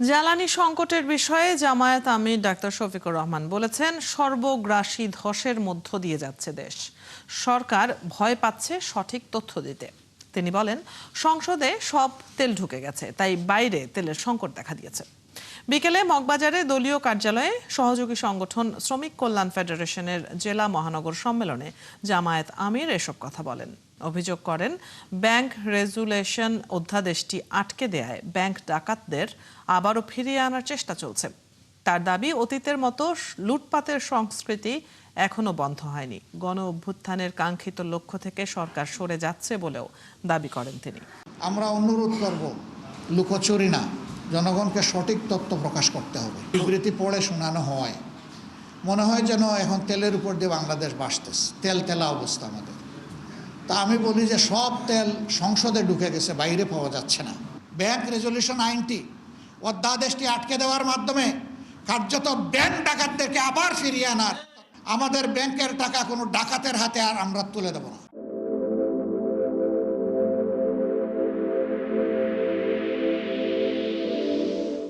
জ্বালানি সংকটের বিষয়ে জামায়াত আমির ডাক্তার শফিকুর রহমান বলেছেন, সর্বগ্রাসী ধসের মধ্য দিয়ে যাচ্ছে দেশ। সরকার ভয় পাচ্ছে সঠিক তথ্য দিতে। তিনি বলেন, সংসদে সব তেল ঢুকে গেছে, তাই বাইরে তেলের সংকট দেখা দিয়েছে। বিকেলে মগবাজারে দলীয় কার্যালয়ে সহযোগী সংগঠন শ্রমিক কল্যাণ ফেডারেশনের জেলা মহানগর সম্মেলনে জামায়াত আমির এসব কথা বলেন। অভিযোগ করেন, ব্যাংক রেজুলেশন অধ্যাদেশটি আটকে দেয়ায় ব্যাংক ডাকাতদের আবারও ফিরিয়ে আনার চেষ্টা চলছে। তার দাবি, অতীতের মতো লুটপাতের সংস্কৃতি এখনো বন্ধ হয়নি। গণ অভ্যুত্থানের কাঙ্ক্ষিত লক্ষ্য থেকে সরকার সরে যাচ্ছে বলেও দাবি করেন তিনি। আমরা অনুরোধ করব, লুকোচুরি না, জনগণকে সঠিক তথ্য প্রকাশ করতে হবে। বিবৃতি পড়ে শোনানো হয়, মনে হয় যেন এখন তেলের উপর দিয়ে বাংলাদেশ বাসতেছে, তেলা অবস্থা আমাদের। তা আমি বলি যে সব তেল সংসদে ঢুকে গেছে, বাইরে পাওয়া যাচ্ছে না। ব্যাংক রেজুলেশন আইনটি অধ্যাদেশটি আটকে দেওয়ার মাধ্যমে কার্যত ব্যাংক ডাকাতদেরকে আবার ফিরিয়ে আনার, আমাদের ব্যাংকের টাকা কোনো ডাকাতের হাতে আর আমরা তুলে দেব না।